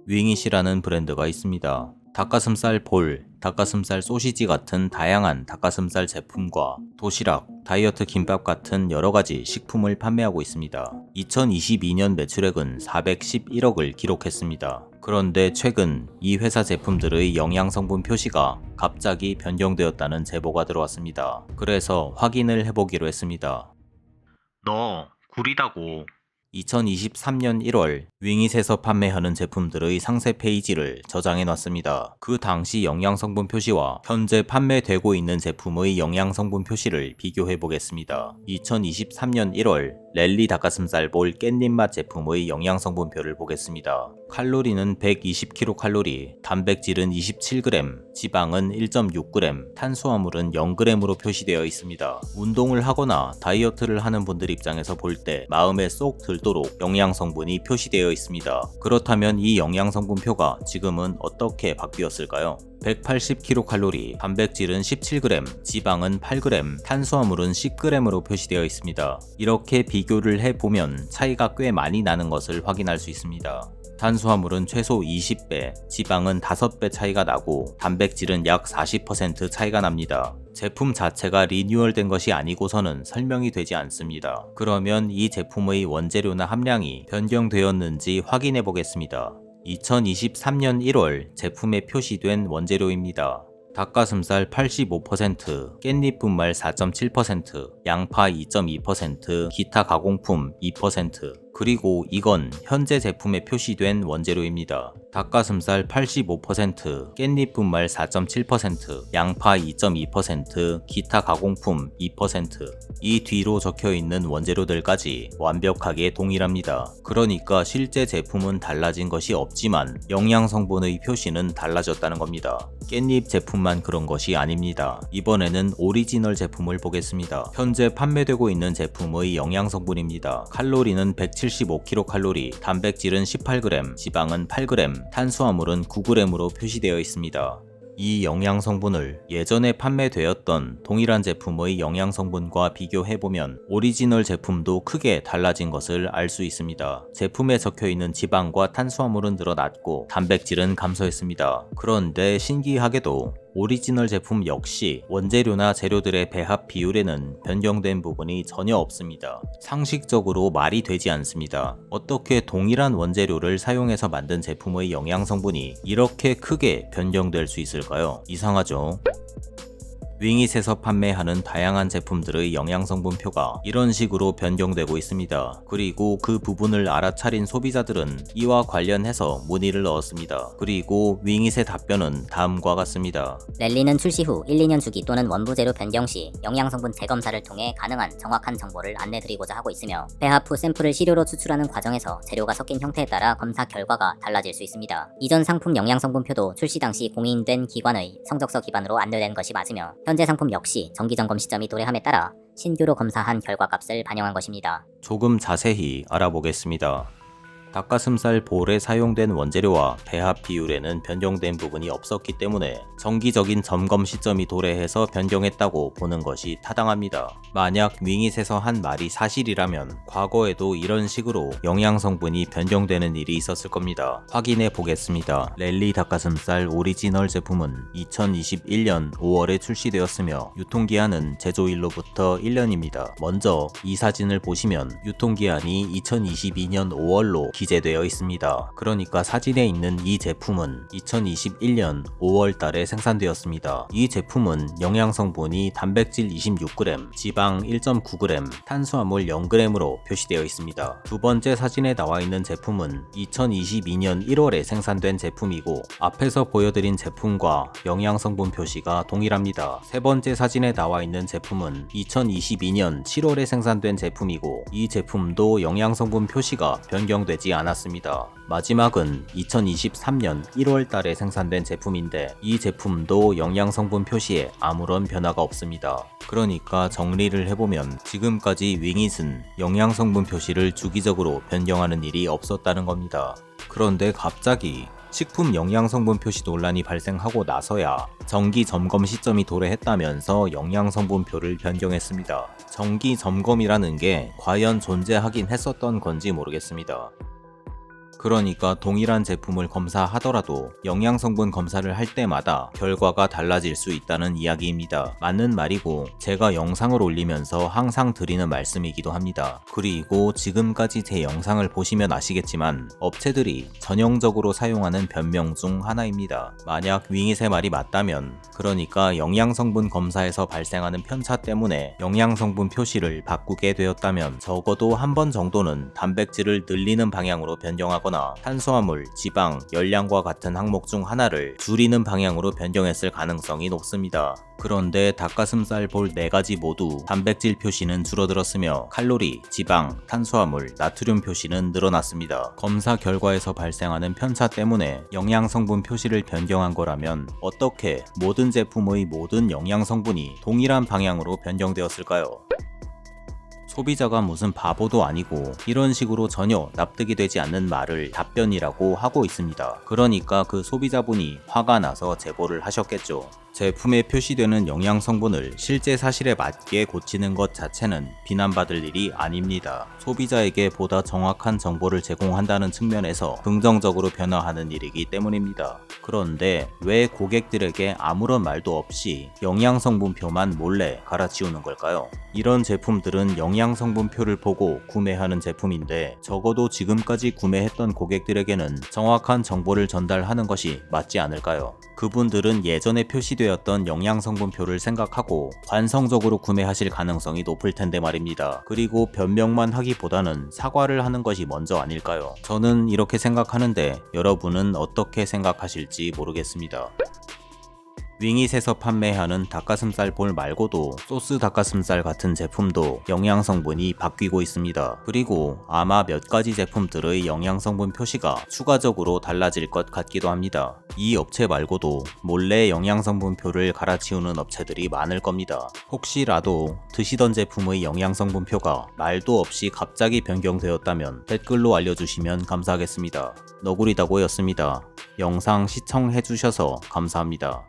윙잇이라는 브랜드가 있습니다. 닭가슴살 볼, 닭가슴살 소시지 같은 다양한 닭가슴살 제품과 도시락, 다이어트 김밥 같은 여러가지 식품을 판매하고 있습니다. 2022년 매출액은 411억을 기록했습니다. 그런데 최근 이 회사 제품들의 영양성분 표시가 갑자기 변경되었다는 제보가 들어왔습니다. 그래서 확인을 해보기로 했습니다. 너 구리다고. 2023년 1월 윙잇에서 판매하는 제품들의 상세 페이지를 저장해 놨습니다. 그 당시 영양성분 표시와 현재 판매되고 있는 제품의 영양성분 표시를 비교해 보겠습니다. 2023년 1월 랠리 닭가슴살 볼 깻잎맛 제품의 영양성분표를 보겠습니다. 칼로리는 120kcal, 단백질은 27g, 지방은 1.6g, 탄수화물은 0g으로 표시되어 있습니다. 운동을 하거나 다이어트를 하는 분들 입장에서 볼 때 마음에 쏙 들도록 영양성분이 표시되어 있습니다. 그렇다면 이 영양성분표가 지금은 어떻게 바뀌었을까요? 180kcal, 단백질은 17g, 지방은 8g, 탄수화물은 10g으로 표시되어 있습니다. 이렇게 비교를 해보면 차이가 꽤 많이 나는 것을 확인할 수 있습니다. 탄수화물은 최소 20배, 지방은 5배 차이가 나고 단백질은 약 40% 차이가 납니다. 제품 자체가 리뉴얼된 것이 아니고서는 설명이 되지 않습니다. 그러면 이 제품의 원재료나 함량이 변경되었는지 확인해 보겠습니다. 2023년 1월 제품에 표시된 원재료입니다. 닭가슴살 85%, 깻잎 분말 4.7%, 양파 2.2%, 기타 가공품 2%, 그리고 이건 현재 제품에 표시된 원재료입니다. 닭가슴살 85%, 깻잎 분말 4.7%, 양파 2.2%, 기타 가공품 2%. 이 뒤로 적혀 있는 원재료들까지 완벽하게 동일합니다. 그러니까 실제 제품은 달라진 것이 없지만 영양 성분의 표시는 달라졌다는 겁니다. 깻잎 제품만 그런 것이 아닙니다. 이번에는 오리지널 제품을 보겠습니다. 현재 판매되고 있는 제품의 영양 성분입니다. 칼로리는 175kcal, 단백질은 18g, 지방은 8g, 탄수화물은 9g으로 표시되어 있습니다. 이 영양 성분을 예전에 판매되었던 동일한 제품의 영양 성분과 비교해보면 오리지널 제품도 크게 달라진 것을 알 수 있습니다. 제품에 적혀있는 지방과 탄수화물은 늘어났고 단백질은 감소했습니다. 그런데 신기하게도 오리지널 제품 역시 원재료나 재료들의 배합 비율에는 변경된 부분이 전혀 없습니다. 상식적으로 말이 되지 않습니다. 어떻게 동일한 원재료를 사용해서 만든 제품의 영양 성분이 이렇게 크게 변경될 수 있을까요? 이상하죠? 윙잇에서 판매하는 다양한 제품들의 영양성분표가 이런 식으로 변경되고 있습니다. 그리고 그 부분을 알아차린 소비자들은 이와 관련해서 문의를 넣었습니다. 그리고 윙잇의 답변은 다음과 같습니다. 랠리는 출시 후 1, 2년 주기 또는 원부 재료 변경 시 영양성분 재검사를 통해 가능한 정확한 정보를 안내드리고자 하고 있으며 배합 후 샘플을 시료로 추출하는 과정에서 재료가 섞인 형태에 따라 검사 결과가 달라질 수 있습니다. 이전 상품 영양성분표도 출시 당시 공인된 기관의 성적서 기반으로 안내된 것이 맞으며 현재 상품 역시 정기점검 시점이 도래함에 따라 신규로 검사한 결과값을 반영한 것입니다. 조금 자세히 알아보겠습니다. 닭가슴살 볼에 사용된 원재료와 배합 비율에는 변경된 부분이 없었기 때문에 정기적인 점검 시점이 도래해서 변경했다고 보는 것이 타당합니다. 만약 윙잇에서 한 말이 사실이라면 과거에도 이런 식으로 영양 성분이 변경되는 일이 있었을 겁니다. 확인해 보겠습니다. 랠리 닭가슴살 오리지널 제품은 2021년 5월에 출시되었으며 유통기한은 제조일로부터 1년입니다. 먼저 이 사진을 보시면 유통기한이 2022년 5월로 기재되어 있습니다. 그러니까 사진에 있는 이 제품은 2021년 5월 달에 생산되었습니다. 이 제품은 영양 성분이 단백질 26g, 지방 1.9g, 탄수화물 0g으로 표시되어 있습니다. 두 번째 사진에 나와 있는 제품은 2022년 1월에 생산된 제품이고 앞에서 보여드린 제품과 영양 성분 표시가 동일합니다. 세 번째 사진에 나와 있는 제품은 2022년 7월에 생산된 제품이고 이 제품도 영양 성분 표시가 변경되지 않았습니다. 마지막은 2023년 1월 달에 생산된 제품인데 이 제품도 영양 성분 표시에 아무런 변화가 없습니다. 그러니까 정리를 해보면 지금까지 윙잇은 영양 성분 표시를 주기적으로 변경하는 일이 없었다는 겁니다. 그런데 갑자기 식품 영양성분 표시 논란이 발생하고 나서야 정기 점검 시점이 도래했다면서 영양성분표를 변경했습니다. 정기 점검이라는 게 과연 존재하긴 했었던 건지 모르겠습니다. 그러니까 동일한 제품을 검사하더라도 영양성분 검사를 할 때마다 결과가 달라질 수 있다는 이야기입니다. 맞는 말이고 제가 영상을 올리면서 항상 드리는 말씀이기도 합니다. 그리고 지금까지 제 영상을 보시면 아시겠지만 업체들이 전형적으로 사용하는 변명 중 하나입니다. 만약 윙잇의 말이 맞다면, 그러니까 영양성분 검사에서 발생하는 편차 때문에 영양성분 표시를 바꾸게 되었다면 적어도 한 번 정도는 단백질을 늘리는 방향으로 변경하거나 탄수화물, 지방, 열량과 같은 항목 중 하나를 줄이는 방향으로 변경했을 가능성이 높습니다. 그런데 닭가슴살 볼 4가지 모두 단백질 표시는 줄어들었으며 칼로리, 지방, 탄수화물, 나트륨 표시는 늘어났습니다. 검사 결과에서 발생하는 편차 때문에 영양성분 표시를 변경한 거라면 어떻게 모든 제품의 모든 영양성분이 동일한 방향으로 변경되었을까요? 소비자가 무슨 바보도 아니고 이런 식으로 전혀 납득이 되지 않는 말을 답변이라고 하고 있습니다. 그러니까 그 소비자분이 화가 나서 제보를 하셨겠죠. 제품에 표시되는 영양성분을 실제 사실에 맞게 고치는 것 자체는 비난받을 일이 아닙니다. 소비자에게 보다 정확한 정보를 제공한다는 측면에서 긍정적으로 변화하는 일이기 때문입니다. 그런데 왜 고객들에게 아무런 말도 없이 영양성분표만 몰래 갈아치우는 걸까요? 이런 제품들은 영양성분표를 보고 구매하는 제품인데 적어도 지금까지 구매했던 고객들에게는 정확한 정보를 전달하는 것이 맞지 않을까요? 그분들은 예전에 표시되었던 영양성분표를 생각하고 관성적으로 구매하실 가능성이 높을 텐데 말입니다. 그리고 변명만 하기보다는 사과를 하는 것이 먼저 아닐까요? 저는 이렇게 생각하는데 여러분은 어떻게 생각하실지 모르겠습니다. 윙잇에서 판매하는 닭가슴살 볼 말고도 소스 닭가슴살 같은 제품도 영양성분이 바뀌고 있습니다. 그리고 아마 몇 가지 제품들의 영양성분 표시가 추가적으로 달라질 것 같기도 합니다. 이 업체 말고도 몰래 영양성분표를 갈아치우는 업체들이 많을 겁니다. 혹시라도 드시던 제품의 영양성분표가 말도 없이 갑자기 변경되었다면 댓글로 알려주시면 감사하겠습니다. 너구리다고였습니다. 영상 시청해주셔서 감사합니다.